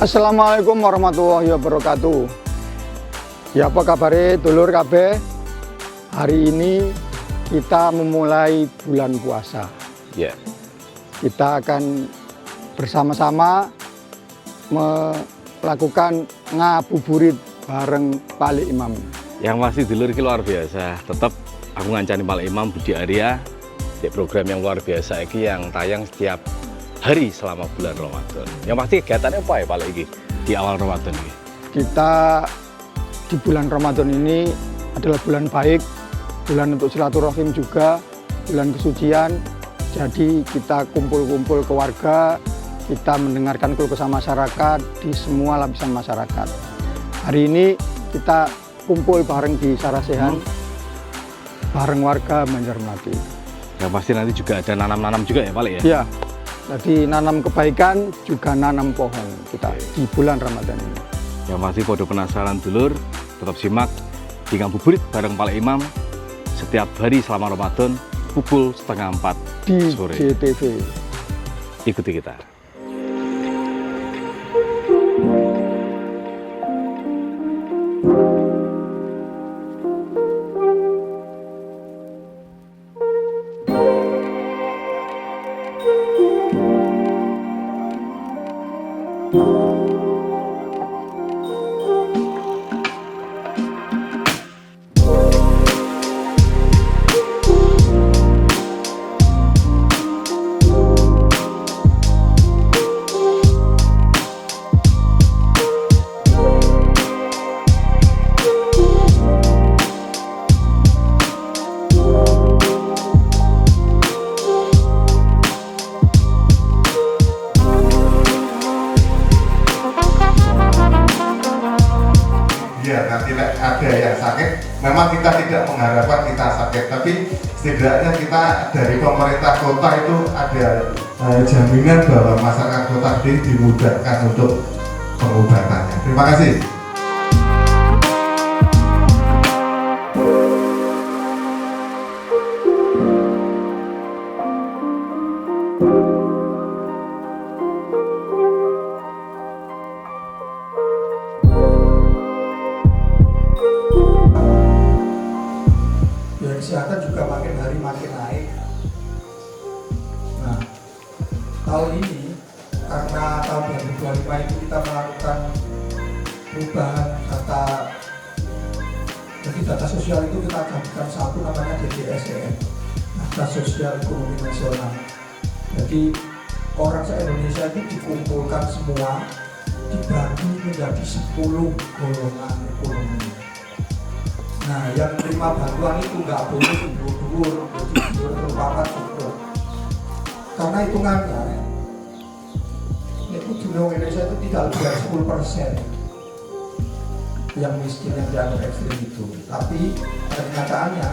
Assalamualaikum warahmatullahi wabarakatuh. Ya, apa kabar dulur kabeh? Hari ini kita memulai bulan puasa. Ya. Kita akan bersama-sama melakukan ngabuburit bareng Pak Imam. Yang pasti dulur ini luar biasa. Tetap aku ngancani Pak Imam Budi Arya di program yang luar biasa ini yang tayang setiap hari selama bulan Ramadan. Yang pasti kegiatannya apa ya Pak ini di awal Ramadan ini? Kita di bulan Ramadan ini adalah bulan baik, bulan untuk silaturahim juga, bulan kesucian. Jadi kita kumpul-kumpul keluarga, kita mendengarkan keluh kesah masyarakat di semua lapisan masyarakat. Hari ini kita kumpul bareng di Sarasehan, bareng warga Banjarmati. Yang pasti nanti juga ada nanam-nanam juga ya Pak ya? Iya, jadi nanam kebaikan juga nanam pohon kita di bulan Ramadan ini. Yang pasti pada penasaran dulur, tetap simak di ngabuburit bareng Pak Imam setiap hari selama Ramadan pukul 3:30 di sore. JTV. Ikuti kita. Ya, nanti ada yang sakit, memang kita tidak mengharapkan kita sakit, tapi setidaknya kita dari pemerintah kota itu ada jaminan bahwa masyarakat kota ini dimudahkan untuk pengobatannya. Terima kasih. Kesehatan juga makin hari makin naik. Nah, tahun ini karena tahun 2025 itu kita melakukan perubahan data, jadi data sosial itu kita jadikan satu namanya DJSEN, data sosial ekonomi nasional. Jadi orang se-Indonesia itu dikumpulkan semua, dibagi menjadi 10 golongan ekonomi. Nah, yang terima bantuan itu nggak boleh dur-dur, jadi dur merupakan syukur. Karena hitungannya, itu di Indonesia itu tidak lebih dari 10% yang miskin yang dianggap ekstrim itu. Tapi pada kenyataannya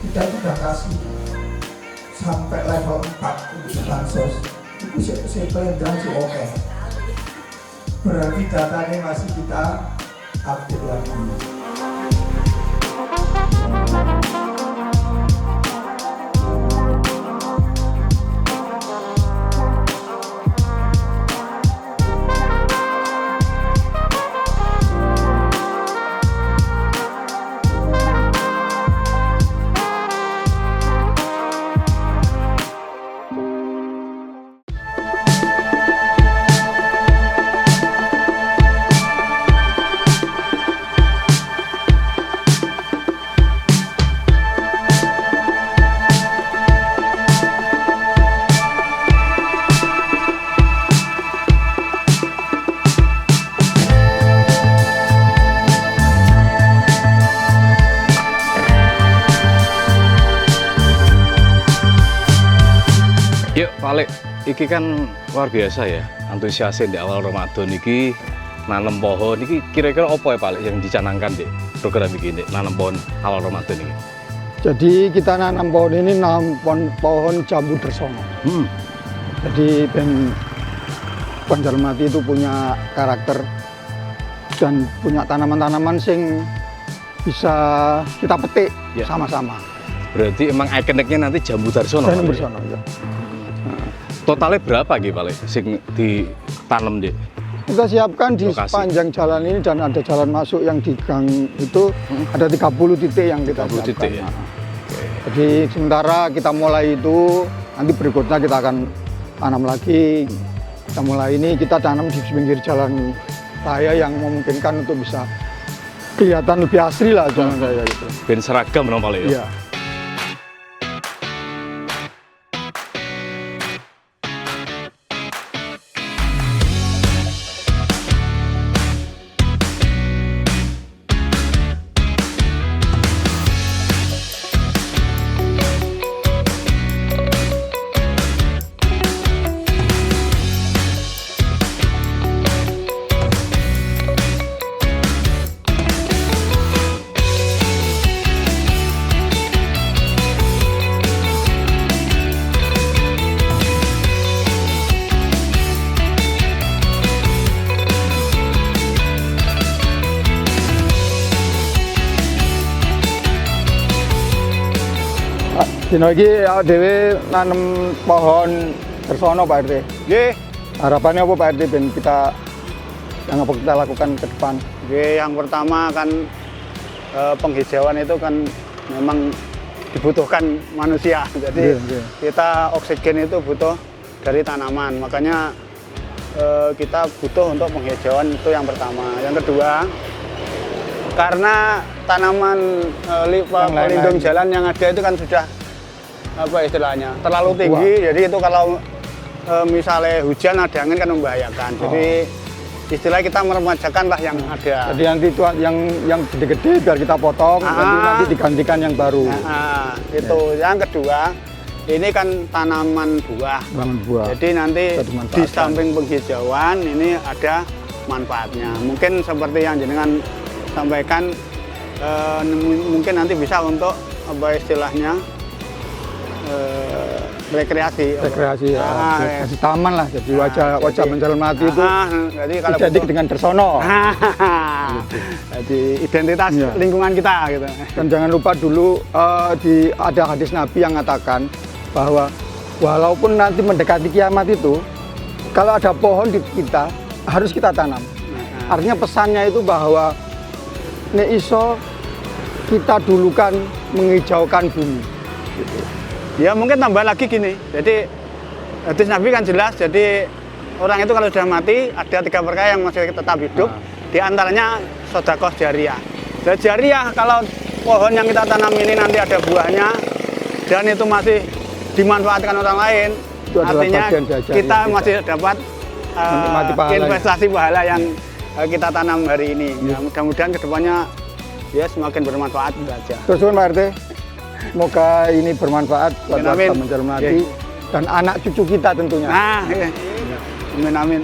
kita sudah kasih sampai level 4 untuk bansos. Itu sepelan sih oke. Berarti datanya masih kita update lagi. Yuk Pak Lek, iki kan luar biasa ya, antusiasin di awal Ramadan iki nanam pohon, iki kira-kira apa ya Pak Lek yang dicanangkan di program ini, nanam pohon awal Ramadan ini? Jadi kita nanam pohon ini nanam pohon jambu dersono. Jadi Banjarmati itu punya karakter dan punya tanaman-tanaman sing bisa kita petik sama-sama. Berarti emang ikoniknya nanti jambu darsono. Jambu darsono ya. Totalnya berapa gitu Pak Lek sing ditanam deh? Kita siapkan di Lokasi. sepanjang jalan ini dan ada jalan masuk yang di gang itu ada 30 titik yang kita 30 siapkan. titik ya? Nah, jadi sementara kita mulai itu, nanti berikutnya kita akan tanam lagi. Kita mulai ini kita tanam di pinggir jalan raya yang memungkinkan untuk bisa kelihatan lebih asri lah jalan raya gitu. Ben seragam dong paling ya. Iya. Dino iki awake dhewe nanem pohon Dersono Pak RT. Nggih, Harapannya apa Pak RT ben kita yang apa kita lakukan ke depan? nggih, yang pertama kan penghijauan itu kan memang dibutuhkan manusia. Jadi Iya, iya. kita oksigen itu butuh dari tanaman. Makanya kita butuh untuk penghijauan itu yang pertama. Yang kedua, karena tanaman pelindung lain-lain. jalan yang ada itu kan sudah apa istilahnya terlalu tinggi. Jadi itu kalau misalnya hujan ada angin kan membahayakan. Jadi istilahnya kita meremajakan lah yang ada. Jadi nanti itu yang gede-gede biar kita potong, nanti digantikan yang baru. Nah, itu yang kedua, ini kan tanaman buah. Bangun buah. Jadi nanti Bisa dimanfaatkan. di samping penghijauan ini ada manfaatnya. Mungkin seperti yang jenengan sampaikan, mungkin nanti bisa untuk apa istilahnya rekreasi. Rekreasi ya, Ah, di taman lah. Jadi wajah mencermati itu jadi kalau identik butuh- dengan Dersono. Jadi identitas Iya. lingkungan kita gitu. Dan jangan lupa dulu ada hadis Nabi yang mengatakan bahwa walaupun nanti mendekati kiamat itu, kalau ada pohon di kita harus kita tanam. Artinya pesannya itu bahwa nek iso kita dulukan menghijaukan bumi. Ya mungkin tambah lagi gini, jadi hadis Nabi kan jelas, jadi orang itu kalau sudah mati ada 3 perkara yang masih tetap hidup, di antaranya sedekah jariyah. Dan jariyah kalau pohon yang kita tanam ini nanti ada buahnya dan itu masih dimanfaatkan orang lain, Itu adalah artinya bagian dari jariyah kita kita. masih dapat Menikmati pahala. investasi pahala yang kita tanam hari ini. Ya, mudah-mudahan kedepannya ya semakin bermanfaat saja. Terus Pak RT, semoga ini bermanfaat buat Amin, warga amin. Mencermati dan anak cucu kita tentunya. Nah, iya. Amin amin.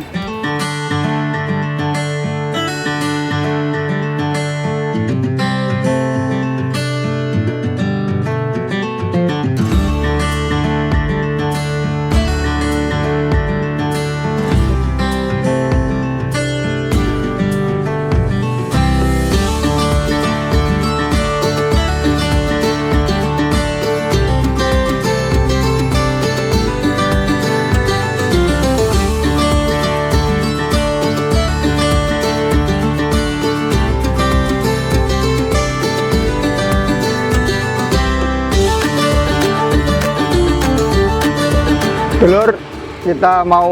Dulur, kita mau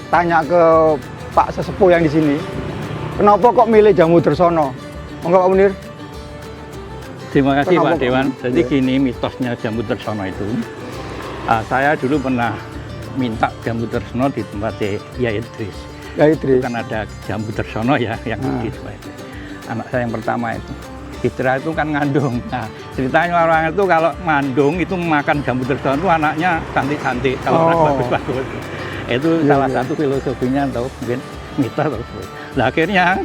tanya ke Pak Sesepuh yang di sini. Kenapa kok milih jamu Dersono? Monggo Pak Munir. Terima kasih Kenapa, Pak Pak? Dewan. Jadi Iya. gini mitosnya jamu Dersono itu. Saya dulu pernah minta jamu Dersono di tempat Ya Idris. Ya Idris. Kan ada jamu Dersono ya yang di tempat itu. Anak saya yang pertama itu. Fitra itu kan ngandung. Nah, ceritanya orang itu kalau ngandung itu makan jamu Dersono itu anaknya cantik-cantik. Kalau orang bagus-bagus. Itu salah satu filosofinya atau mungkin mitos. Nah, akhirnya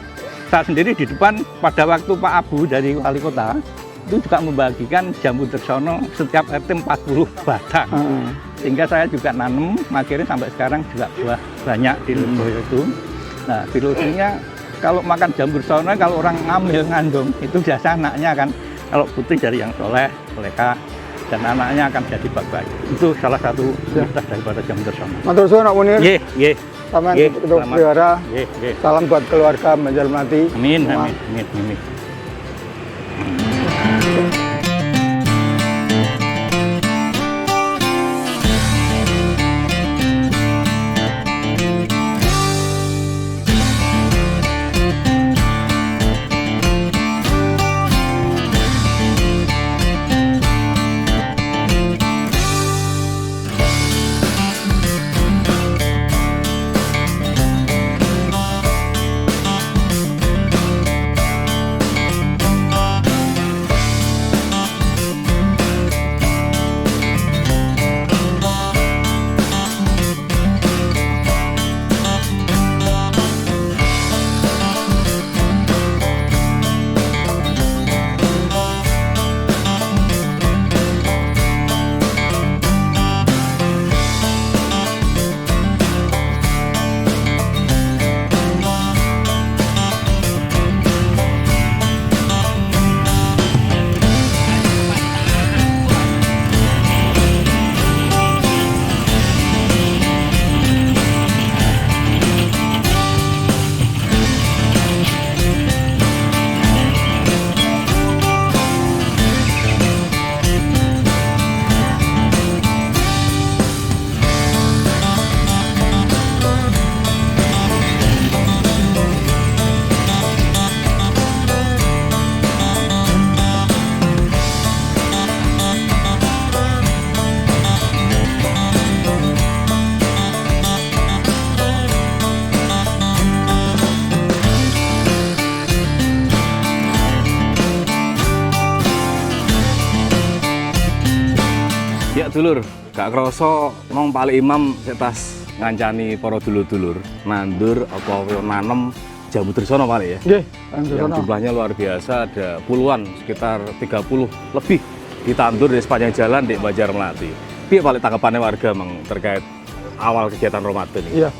saya sendiri di depan pada waktu Pak Abu dari wali kota itu juga membagikan jamu Dersono setiap RT 40 batang. Sehingga saya juga nanam, akhirnya sampai sekarang juga buah banyak di Leboyo itu. Nah, filosofinya kalau makan jamu Dersono, kalau orang ngambil ngandung itu biasa anaknya kan kalau putri dari yang soleh, solehah, dan anaknya akan jadi baik-baik. Itu salah satu mitos daripada jamu Dersono. Matur suwun Pak Munir. Nggih, nggih. Sama Nggih, untuk selamat. pelihara. Nggih, nggih. Salam buat keluarga Banjar Melati. Amin, semua. amin, amin, amin. Ya dulur, gak kerasa nong Pak Imam setas ngancani para dulur-dulur nandur apa nanem jambu Trisana Pak ya. Nggih, Yang jumlahnya luar biasa, ada puluhan, sekitar 30 lebih ditandur di sepanjang jalan di Banjar Melati. Piye Pak tanggapannya warga Mang terkait awal kegiatan Ramadan ini? Iya.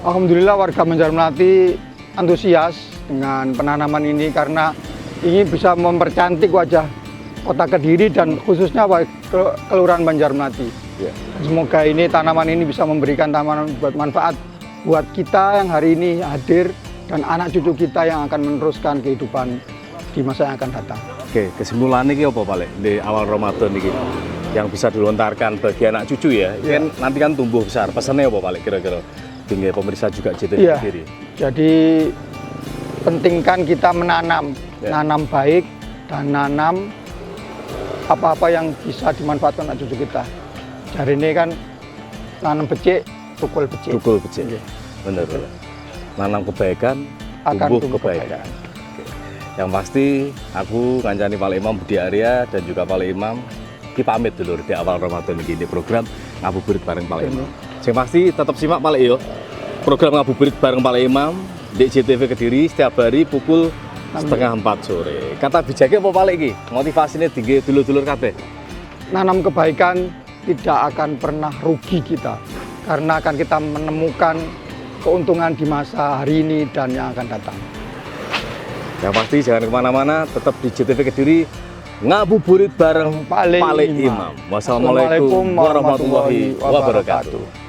Alhamdulillah warga Banjar Melati antusias dengan penanaman ini karena ini bisa mempercantik wajah Kota Kediri dan khususnya Kelurahan Banjar Melati. Ya. Semoga ini tanaman ini bisa memberikan tanaman buat manfaat buat kita yang hari ini hadir dan anak cucu kita yang akan meneruskan kehidupan di masa yang akan datang. Oke, kesimpulannya ini apa Pak di awal Ramadan ini yang bisa dilontarkan bagi anak cucu ya? Ya. Kan nanti kan tumbuh besar. Pesannya apa Pak kira-kira? Tinggal pemirsa juga JTV Iya. Kediri. Jadi pentingkan kita menanam, Ya. nanam baik dan nanam apa-apa yang bisa dimanfaatkan anak cucu kita. Hari ini kan nanam becik, tukul becik. Tukul becik. Iya. Benar, benar. Nanam kebaikan, Akan tumbuh tumbuh kebaikan. Oke. Yang pasti aku ngancani Pak Imam Budi Arya dan juga Pak Imam kita pamit dulu di awal Ramadan ini di program Ngabuburit bareng Pak Imam. Yang pasti tetap simak Pak yo. Program Ngabuburit bareng Pak Imam di JTV Kediri setiap hari pukul 3:30 sore. Kata bijaknya apa Pak iki? Motivasinya tinggi dulur-dulur kabeh. Nanam kebaikan tidak akan pernah rugi kita karena akan kita menemukan keuntungan di masa hari ini dan yang akan datang. Yang pasti jangan kemana-mana, tetap di JTV Kediri ngabuburit bareng Pak Imam. Imam. Wassalamualaikum warahmatullahi wabarakatuh.